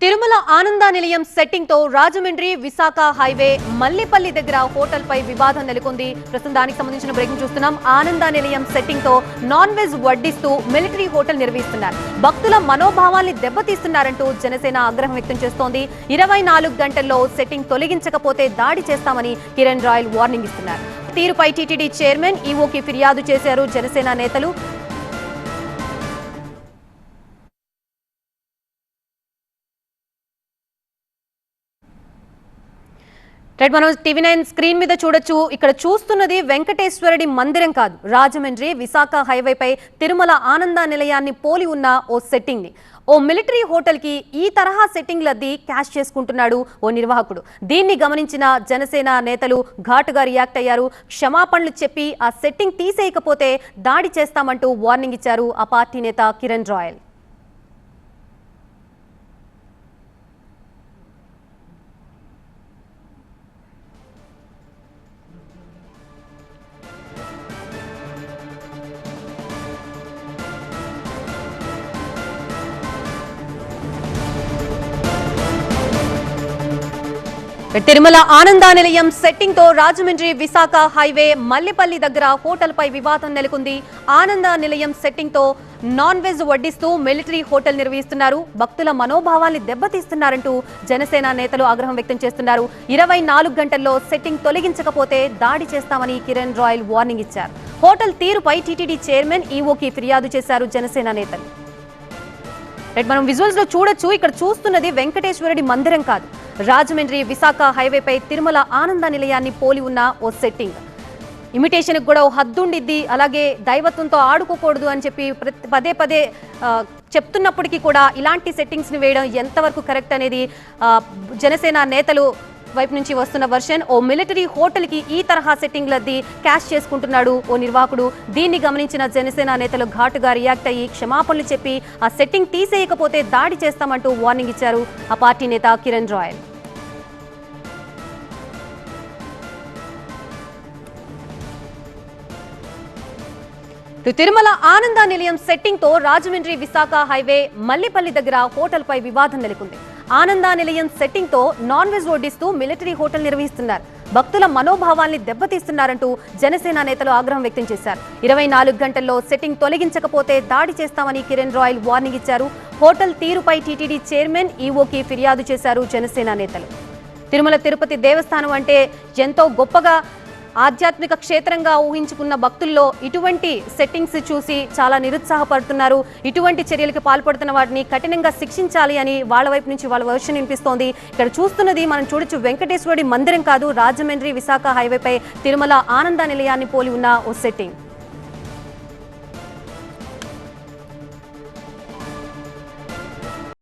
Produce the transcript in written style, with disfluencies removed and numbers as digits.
తిరుమల ఆనంద నిలయం సెట్టింగ్ తో రాజమండ్రి విశాఖ హైవే మల్లిపల్లి దగ్గర హోటల్ పై వివాదం నెలకొంది. ప్రస్తుతం దానికి సంబంధించిన బ్రేకింగ్ చూస్తున్నాం. ఆనంద నిలయం సెట్టింగ్ తో నాన్ వెజ్ వడ్డిస్తూ మిలిటరీ హోటల్ నిర్వహిస్తున్నారు. భక్తుల మనోభావాల్ని దెబ్బతీస్తున్నారంటూ జనసేన ఆగ్రహం వ్యక్తం చేస్తోంది. 24 గంటల్లో సెట్టింగ్ తొలగించకపోతే దాడి చేస్తామని కిరణ్ రాయల్ వార్నింగ్ ఇస్తున్నారు. తీరుపై టీటీడీ చైర్మన్ ఈవోకి ఫిర్యాదు చేశారు జనసేన నేతలు. మనం TV9 స్క్రీన్ మీద చూడొచ్చు. ఇక్కడ చూస్తున్నది వెంకటేశ్వరుడి మందిరం కాదు, రాజమండ్రి విశాఖ హైవేపై తిరుమల ఆనంద నిలయాన్ని పోలి ఉన్న ఓ సెట్టింగ్ ని. ఓ మిలిటరీ హోటల్ కి ఈ తరహా సెట్టింగ్ లద్ది క్యాష్ చేసుకుంటున్నాడు ఓ నిర్వాహకుడు. దీన్ని గమనించిన జనసేన నేతలు ఘాటుగా రియాక్ట్ అయ్యారు. క్షమాపణలు చెప్పి ఆ సెట్టింగ్ తీసేయకపోతే దాడి చేస్తామంటూ వార్నింగ్ ఇచ్చారు ఆ పార్టీ నేత కిరణ్ రాయల్. తిరుమల ఆనంద నిలయం సెట్టింగ్ తో రాజమండ్రి విశాఖ హైవే మల్లిపల్లి దగ్గర హోటల్ పై వివాదం నెలకొంది. ఆనంద నిలయం సెట్టింగ్ తో నాన్ వెజ్ వడ్డిస్తూ మిలిటరీ హోటల్ నిర్వహిస్తున్నారు. భక్తుల మనోభావాల్ని దెబ్బతీస్తున్నారంటూ జనసేన నేతలు ఆగ్రహం వ్యక్తం చేస్తున్నారు. 24 గంటల్లో సెట్టింగ్ తొలగించకపోతే దాడి చేస్తామని కిరణ్ రాయల్ వార్నింగ్ ఇచ్చారు. హోటల్ తీరుపై టీటీడీ చైర్మన్ ఈవోకి ఫిర్యాదు చేశారు జనసేన నేతలు. మనం విజువల్స్ లో చూడొచ్చు. ఇక్కడ చూస్తున్నది వెంకటేశ్వరుడి మందిరం కాదు, రాజమండ్రి విశాఖ హైవేపై తిరుమల ఆనంద నిలయాన్ని పోలి ఉన్న ఓ సెట్టింగ్. ఇమిటేషన్ కూడా ఓ హద్దుండిద్ది, అలాగే దైవత్వంతో ఆడుకోకూడదు అని చెప్పి పదే పదే చెప్తున్నప్పటికీ కూడా ఇలాంటి సెట్టింగ్స్ ని వేయడం ఎంతవరకు కరెక్ట్ అనేది జనసేన నేతలు వైపు నుంచి వస్తున్న వర్షన్. ఓ మిలిటరీ హోటల్ కి ఈ తరహా సెట్టింగ్ లద్ది క్యాష్ చేసుకుంటున్నాడు ఓ నిర్వాహకుడు. దీన్ని గమనించిన జనసేన నేతలు ఘాటుగా రియాక్ట్ అయ్యి క్షమాపణలు చెప్పి ఆ సెట్టింగ్ తీసేయకపోతే దాడి చేస్తామంటూ వార్నింగ్ ఇచ్చారు ఆ పార్టీ నేత కిరణ్ రాయల్. తిరుమల ఆనంద నిలయం సెట్టింగ్ తో రాజమండ్రి విశాఖ హైవే మల్లిపల్లి దగ్గర హోటల్ పై వివాదం నెలకొంది. ఆనంద నిలయం సెట్టింగ్ తో నాన్ వెజ్ వడ్డిస్తూ మిలిటరీ హోటల్ నిర్వహిస్తున్నారు. భక్తుల మనోభావాల్ని దెబ్బతీస్తున్నారంటూ జనసేన నేతలు ఆగ్రహం వ్యక్తం చేశారు. 24 గంటల్లో సెట్టింగ్ తొలగించకపోతే దాడి చేస్తామని కిరణ్ రాయల్ వార్నింగ్ ఇచ్చారు. హోటల్ తీరుపై టీటీడీ చైర్మన్ ఈవోకి ఫిర్యాదు చేశారు జనసేన నేతలు. తిరుమల తిరుపతి దేవస్థానం అంటే ఎంతో గొప్పగా ఆధ్యాత్మిక క్షేత్రంగా ఊహించుకున్న భక్తుల్లో ఇటువంటి సెట్టింగ్స్ చూసి చాలా నిరుత్సాహపడుతున్నారు. ఇటువంటి చర్యలకు పాల్పడుతున్న వాటిని కఠినంగా శిక్షించాలి అని వాళ్ళ వైపు నుంచి వాళ్ళ వర్షన్ వినిపిస్తోంది. ఇక్కడ చూస్తున్నది మనం చూడొచ్చు, వెంకటేశ్వరుడి మందిరం కాదు, రాజమండ్రి విశాఖ హైవేపై తిరుమల ఆనంద నిలయాన్ని పోలి ఉన్న ఓ సెట్టింగ్.